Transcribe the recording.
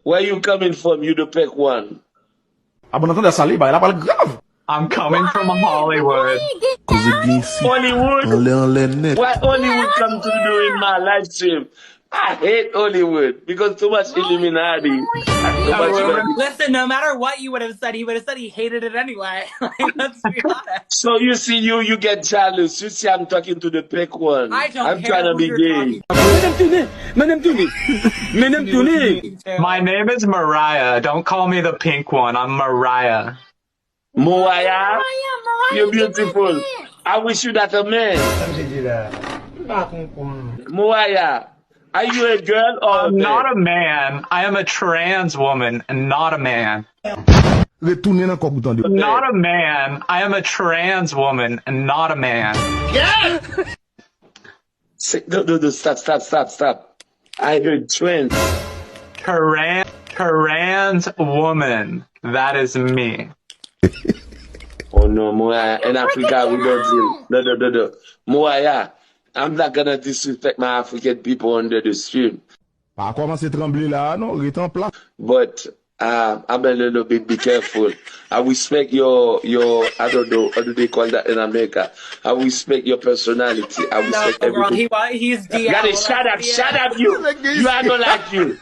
Where you coming from? You the pick one. Abonatan dah salib, ela parle grave. I'm coming from Hollywood. Hollywood? Why Hollywood come to do in my live stream? I hate Hollywood because too much Illuminati. And too much money. Listen, no matter what you would have said, he would have said he hated it anyway. Like, let's be honest. So you see, you get jealous. You see, I'm talking to the pick one. I don't I'm care trying to who be you're gay. My name is Mariah. Don't call me the pink one. I'm Mariah. Mariah, you're beautiful. I wish you that a man. Mariah, are you a girl or I'm not a man. I am a trans woman and not a man. Not a man. I am a trans woman and not a man. No, stop. I heard trans. Trans woman. That is me. Oh no, Moaya. In Africa, we don't deal. No. Moaya, I'm not gonna disrespect my African people under the stream. But I'm a little bit be careful. I respect your I don't know, how do they call that in America? I respect your personality. I respect everything. He's DL. Shut up, you. You are not like you.